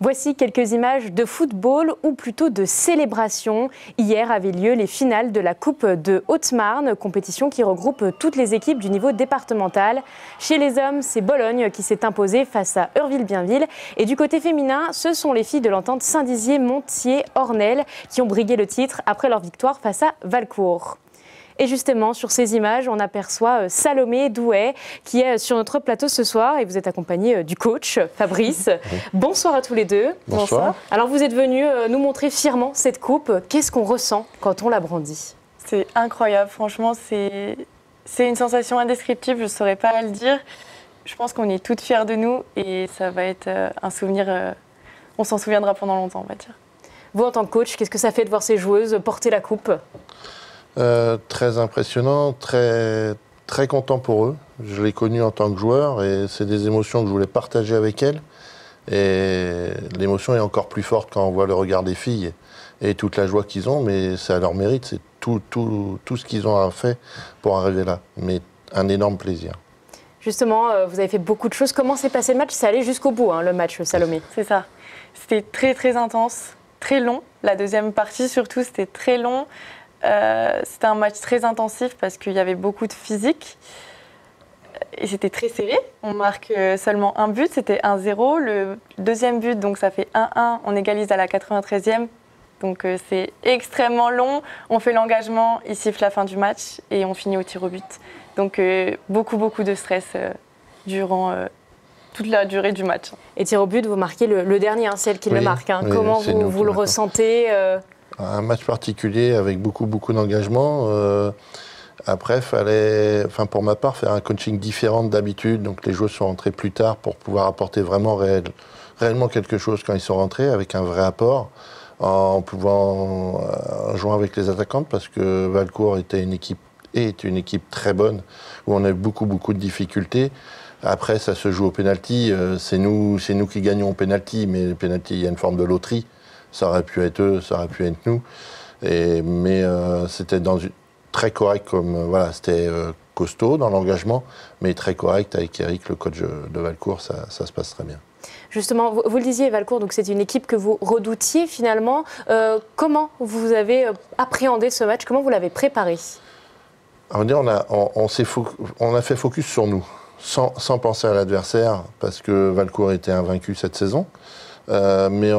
Voici quelques images de football ou plutôt de célébration. Hier avaient lieu les finales de la Coupe de Haute-Marne, compétition qui regroupe toutes les équipes du niveau départemental. Chez les hommes, c'est Bologne qui s'est imposé face à Eurville-Bienville. Et du côté féminin, ce sont les filles de l'entente Saint-Dizier-Montier-Ornel qui ont brigué le titre après leur victoire face à Valcourt. Et justement, sur ces images, on aperçoit Salomé Douet qui est sur notre plateau ce soir et vous êtes accompagné du coach Fabrice. Bonsoir à tous les deux. Bonsoir. Alors vous êtes venus nous montrer fièrement cette coupe. Qu'est-ce qu'on ressent quand on la brandit? C'est incroyable, franchement, c'est une sensation indescriptible, je ne saurais pas le dire. Je pense qu'on est toutes fières de nous et ça va être un souvenir, on s'en souviendra pendant longtemps, on va dire. Vous, en tant que coach, qu'est-ce que ça fait de voir ces joueuses porter la coupe? Très impressionnant, très content pour eux. Je l'ai connu en tant que joueur et c'est des émotions que je voulais partager avec elles. Et l'émotion est encore plus forte quand on voit le regard des filles et toute la joie qu'ils ont, mais c'est à leur mérite, c'est tout ce qu'ils ont fait pour arriver là. Mais un énorme plaisir. Justement, vous avez fait beaucoup de choses. Comment s'est passé le match? Ça allait jusqu'au bout, le match, Salomé. C'est ça. C'était très intense, très long. La deuxième partie, surtout, c'était très long. C'était un match très intensif parce qu'il y avait beaucoup de physique et c'était très serré. On marque seulement un but, c'était 1-0. Le deuxième but, donc ça fait 1-1, on égalise à la 93e. Donc c'est extrêmement long. On fait l'engagement, il siffle la fin du match et on finit au tir au but. Donc beaucoup de stress durant toute la durée du match. Et tir au but, vous marquez le dernier, c'est elle qui le marque. Oui, comment vous le ressentez? Un match particulier avec beaucoup d'engagement. Après, pour ma part, faire un coaching différent d'habitude. Donc les joueurs sont rentrés plus tard pour pouvoir apporter vraiment réellement quelque chose quand ils sont rentrés, avec un vrai apport, en pouvant jouer avec les attaquantes, parce que Valcourt est une équipe très bonne, où on a eu beaucoup de difficultés. Après, ça se joue au pénalty. C'est nous qui gagnons au pénalty, mais le pénalty, il y a une forme de loterie. Ça aurait pu être eux, ça aurait pu être nous. Mais c'était très correct, c'était costaud dans l'engagement, mais très correct avec Eric, le coach de Valcourt, ça se passe très bien. Justement, vous le disiez, Valcourt, donc c'est une équipe que vous redoutiez finalement. Comment vous avez appréhendé ce match? Comment vous l'avez préparé? On a fait focus sur nous, sans penser à l'adversaire, parce que Valcourt était invaincu cette saison. Mais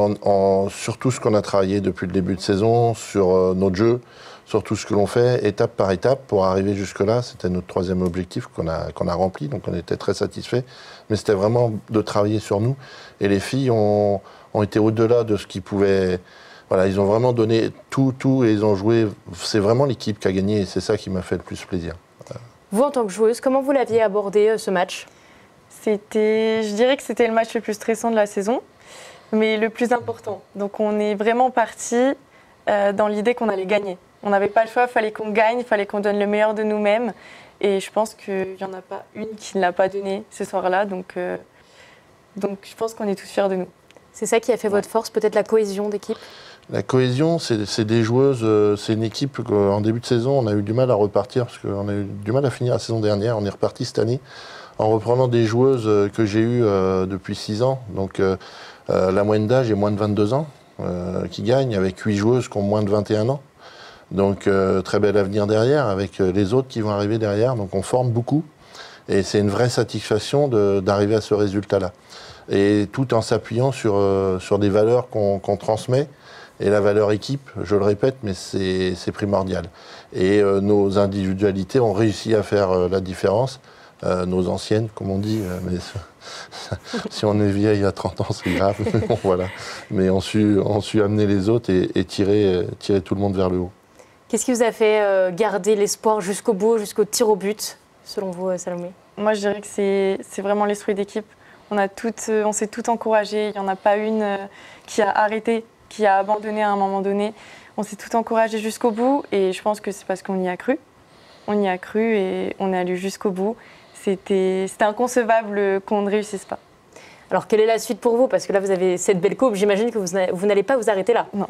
sur tout ce qu'on a travaillé depuis le début de saison, sur notre jeu, sur tout ce que l'on fait, étape par étape, pour arriver jusque-là. C'était notre troisième objectif qu'on a rempli, donc on était très satisfaits. Mais c'était vraiment de travailler sur nous. Et les filles ont été au-delà de ce qu'ils pouvaient. Voilà, ils ont vraiment donné tout et ils ont joué. C'est vraiment l'équipe qui a gagné et c'est ça qui m'a fait le plus plaisir. Vous, en tant que joueuse, comment vous l'aviez abordé ce match? Je dirais que c'était le match le plus stressant de la saison, mais le plus important. Donc on est vraiment parti dans l'idée qu'on allait gagner. On n'avait pas le choix, il fallait qu'on gagne, il fallait qu'on donne le meilleur de nous-mêmes. Et je pense qu'il n'y en a pas une qui ne l'a pas donné ce soir-là. Donc je pense qu'on est tous fiers de nous. C'est ça qui a fait votre force, peut-être la cohésion d'équipe? La cohésion, c'est des joueuses, c'est une équipe qu'en début de saison, on a eu du mal à repartir, parce qu'on a eu du mal à finir la saison dernière. On est reparti cette année en reprenant des joueuses que j'ai eues depuis 6 ans. Donc la moyenne d'âge est moins de 22 ans qui gagne, avec 8 joueuses qui ont moins de 21 ans. Donc très bel avenir derrière, avec les autres qui vont arriver derrière. Donc on forme beaucoup et c'est une vraie satisfaction d'arriver à ce résultat-là. Et tout en s'appuyant sur des valeurs qu'on transmet. Et la valeur équipe, je le répète, mais c'est primordial. Et nos individualités ont réussi à faire la différence. Nos anciennes, comme on dit, mais si on est vieille à 30 ans, c'est grave. Bon, voilà. Mais on su amener les autres et tirer tout le monde vers le haut. Qu'est-ce qui vous a fait garder l'espoir jusqu'au bout, jusqu'au tir au but, selon vous, Salomé? Moi, je dirais que c'est vraiment l'esprit d'équipe. On s'est toutes encouragées. Il n'y en a pas une qui a arrêté, qui a abandonné à un moment donné. On s'est toutes encouragées jusqu'au bout et je pense que c'est parce qu'on y a cru. On y a cru et on est allé jusqu'au bout. C'était inconcevable qu'on ne réussisse pas. Alors, quelle est la suite pour vous? Parce que là, vous avez cette belle coupe. J'imagine que vous n'allez pas vous arrêter là. Non.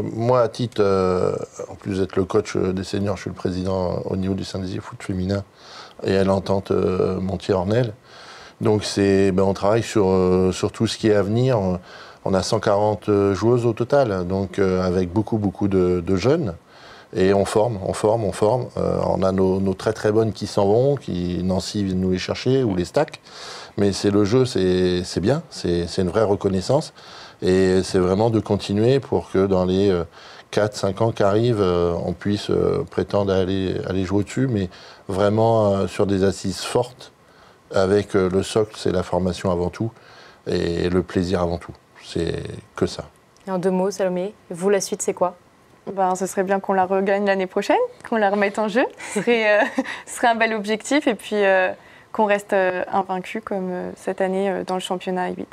Moi, à titre, en plus d'être le coach des seniors, je suis le président au niveau du Saint-Dizier foot féminin et à l'entente Montier-Ornel. Donc on travaille sur tout ce qui est à venir. On a 140 joueuses au total, donc avec beaucoup de jeunes. Et on forme. On a nos très très bonnes qui s'en vont, Nancy vient nous les chercher, ou les Stacks. Mais c'est le jeu, c'est bien, c'est une vraie reconnaissance. Et c'est vraiment de continuer pour que dans les 4-5 ans qui arrivent, on puisse prétendre à aller jouer au-dessus, mais vraiment sur des assises fortes, avec le socle, c'est la formation avant tout, et le plaisir avant tout. C'est que ça. Et en 2 mots, Salomé, vous, la suite, c'est quoi? Ce serait bien qu'on la regagne l'année prochaine, qu'on la remette en jeu. Ce serait un bel objectif, et puis qu'on reste invaincu comme cette année dans le championnat A8.